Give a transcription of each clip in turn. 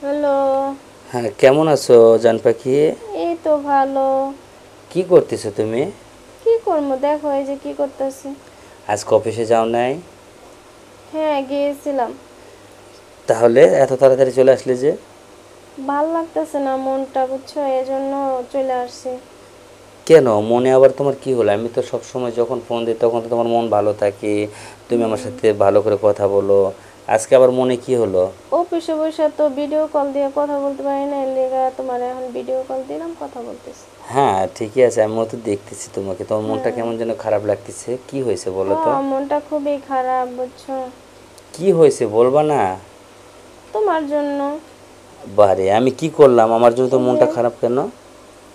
Hello. হ্যাঁ, কেমন আছো জান পাখি? এই তো ভালো। কি করতেছো তুমি? কি করবো, দেখো এই যে কি করতেছি। আজকে অফিসে যাও নাই? হ্যাঁ, গিয়েছিলাম। তাহলে এত তাড়াতাড়ি চলে আসলে যে? ভাল লাগতেছে না মনটা, বুঝছো, এজন্য চলে আসছি। কেন মনে আবার তোমার কি হলো? আমি তো সব সময় যখন ফোন দিই তখন তো তোমার মন ভালো থাকে, তুমি আমার সাথে ভালো করে কথা বলো। আজকে আবার মনে কি হলো? অফিসে বসে তো ভিডিও কল দিয়ে কথা বলতে পারি না, এর লেগা তোমার এখন ভিডিও কল দিলাম, কথা বলতেছি। হ্যাঁ ঠিকই আছে, আমিও তো দেখতেছি তোমাকে, তোমার মনটা হ্যাঁ। কেমন যেন খারাপ লাগতেছে, কি হয়েছে বলো তো? হ্যাঁ, মনটা খুবই খারাপ, বুঝছো। কি হয়েছে বলবা না? তোমার জন্য। বারে আমি কি করলাম আমার জন্য তো এই যে মনটা খারাপ কেন?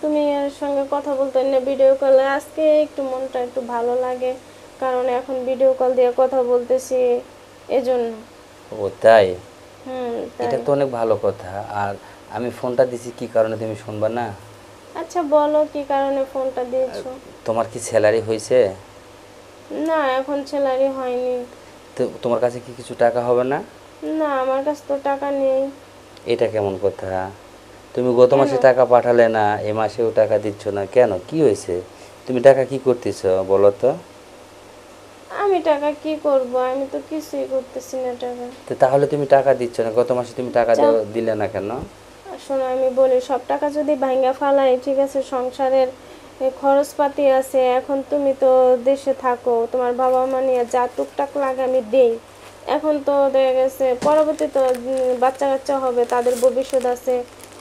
তুমি এর সঙ্গে কথা বলতে না ভিডিও কলে, আজকে একটু মনটা একটু ভালো লাগে, কারণ এখন ভিডিও কল দিয়ে কথা বলতেছি, এজন্য। ও তাই? এটা তাই। তো অনেক ভালো কথা। আর আমি ফোনটা দিছি কি কারণে তুমি শুনবা না? আচ্ছা, বলো কি কারণে ফোনটা দিয়েছো। তোমার কি স্যালারি হয়েছে? না, এখন স্যালারি হয়নি। তো তোমার কাছে কি কিছু টাকা হবে না? না, আমার কাছে তো টাকা নেই। এটা কেমন কথা? তুমি গত কেন? মাসে টাকা পাঠালে না, এ মাসেও টাকা দিচ্ছ না কেন, কি হয়েছে? তুমি টাকা কি করতেছ বলো তো? আমি টাকা কি করব, আমি তো কিছুই করতেছি না টাকা। তো তাহলে তুমি টাকা দিচ্ছ না, গত মাসে তুমি টাকা আচ্ছা, দিলে না কেন? শোনো, আমি বলি, সব টাকা যদি ভাঙ্গা ফালাই, ঠিক আছে, সংসারের খরচপাতি আছে, এখন তুমি তো দেশে থাকো, তোমার বাবা মা নিয়ে যা টুকটাক লাগে আমি দেই। এখন তো দেখা গেছে পরবর্তী তো বাচ্চা কাচ্চা হবে, তাদের ভবিষ্যৎ আছে,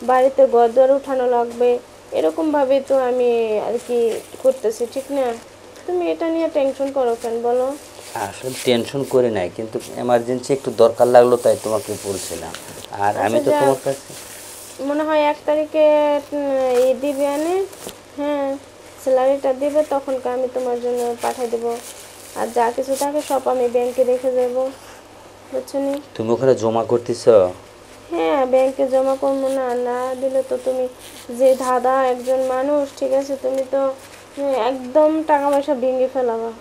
বাড়িতে ঘরদুয়ার উঠানো লাগবে, এরকম ভাবে তো আমি আর কি করতেছি, ঠিক না? তুমি এটা নিয়ে টেনশন করো কেন, বলো। আসলে টেনশন করে নাই, কিন্তু এমার্জেন্সি একটু দরকার লাগলো তাই তোমাকে বলছিলাম। আর আমি আচ্ছা, তো যাক, তোমার কাছে মনে হয় 1 তারিখে দিবে আনে। হ্যাঁ, স্যালারিটা দিবে, তখনকে আমি তোমার জন্য পাঠিয়ে দেবো। আর যা কিছু থাকে সব আমি ব্যাংকে রেখে দেবো, বুঝছো নি? তুমি ওখানে জমা করতেছ? হ্যাঁ, ব্যাংকে জমা করবো না, না দিলে তো তুমি, যে দাদা একজন মানুষ, ঠিক আছে, তুমি তো একদম টাকা পয়সা ভেঙে ফেলাবা।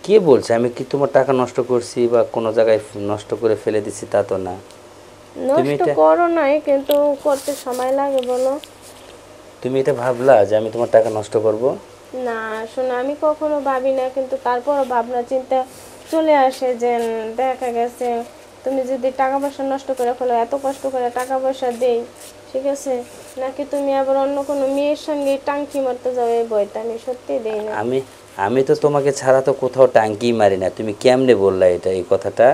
কে বলছে আমি কি তোমার টাকা নষ্ট করছি বা কোনো জায়গায় নষ্ট করে ফেলে দিছি, তা তো না। তুমি নষ্ট এটা করো নাই, কিন্তু করতে সময় লাগে, বলো। তুমি এটা ভাবলা যে আমি তোমার টাকা নষ্ট করব? না, শোনো, আমি কখনো ভাবি না, কিন্তু তারপরও ভাবনা চিন্তা চলে আসে যে দেখা গেছে তুমি যদি টাকা পয়সা নষ্ট করে ফেলো, এত কষ্ট করে টাকা পয়সা দেই, ঠিক আছে, নাকি তুমি আবার অন্য কোনো মেয়ের সঙ্গে টাঙ্কি মারতে যাও, এই ভয়টা আমি সত্যি দেই না। আমি আমি তো তোমাকে ছাড়া তো কোথাও টাঙ্কি মারি না, তুমি কেমনে বললা এটা, এই কথাটা?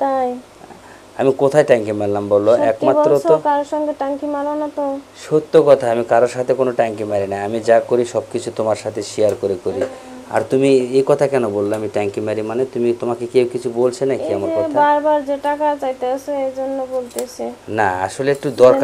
তাই? আমি কোথায় ট্যাঙ্কি মারলাম বলো সত্যি একমাত্র বলছো, তো? কারোর সঙ্গে টাঙ্কি মারো না তো? সত্য কথা, আমি কারোর সাথে কোনো ট্যাঙ্কি মারি না, আমি যা করি সব কিছু তোমার সাথে শেয়ার করে করি। আর তুমি এই কথা কেন বললে আমি ট্যাঙ্কি মারি? মানে তোমাকে কেউ কিছু বলছে নাকি এই আমার যে কথা? বারবার যে টাকা চাইতে আসো, এই জন্য বলতেছি। না আসলে একটু যে দরকার